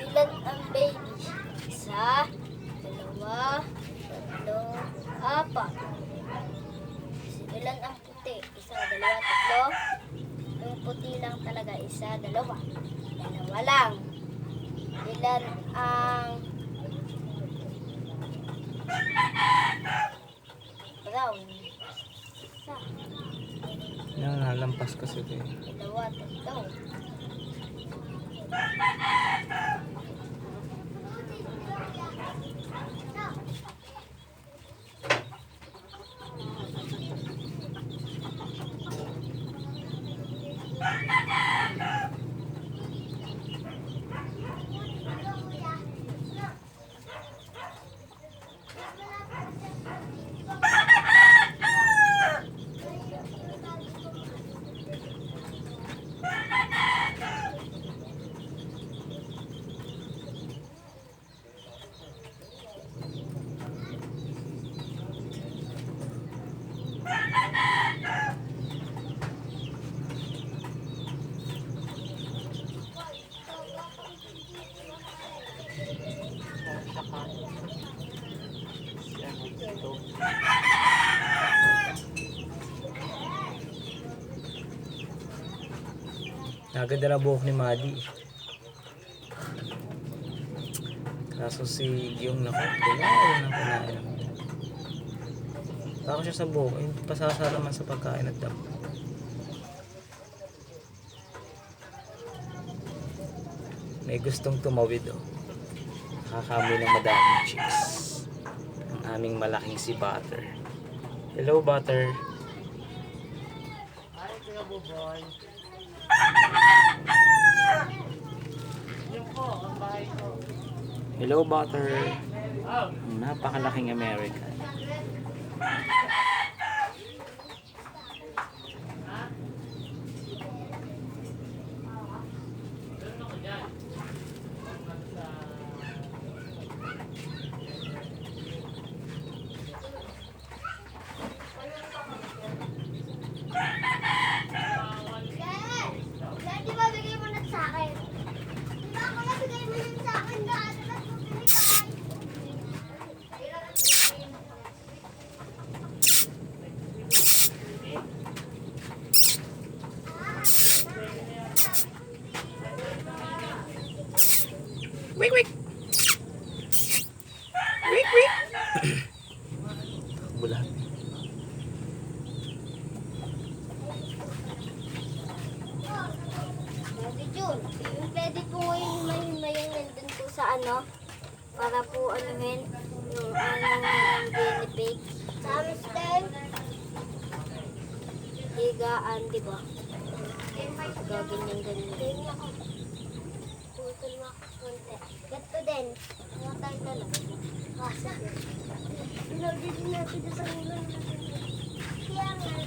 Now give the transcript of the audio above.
Ilan ang baby? Isa, dalawa, tatlo, apat. Ilan ang puti? Isa, dalawa, tatlo. Yung puti lang talaga, isa, dalawa. Dalawa lang. Ilan ang brown? Isa, Yan, nalampas kasi ito eh. dalawa, tatlo. Naganda na buhok ni Maddie. Kaso si Giyong kinain. Baka siya sa buhok, hindi pasasara man sa pagkain at damo. May gustong tumawid oh. Nakakami ng madaming chicks. Ang aming malaking si Butter. Hello Butter. Ay, kaya boy. Yung po, ang bahay ko. Hello Butter. Napakalaking American. Di ba bigay mo na sa akin? Di ba ako nabigay mo na sa akin? Daan na bumili ka kayo. Wik wik. Wik wik. Bulat. Pwede Jun. Pwede po ngayon may nandun po sa ano. Para po anuhin yung ng guinea pig. Sa mister. Higaan, di ba? Gaganyan-ganyan. Putol mo ako konti. Gato din. Matay na lang. Kasi. Ilagay din natin sa ulo natin. Kaya nga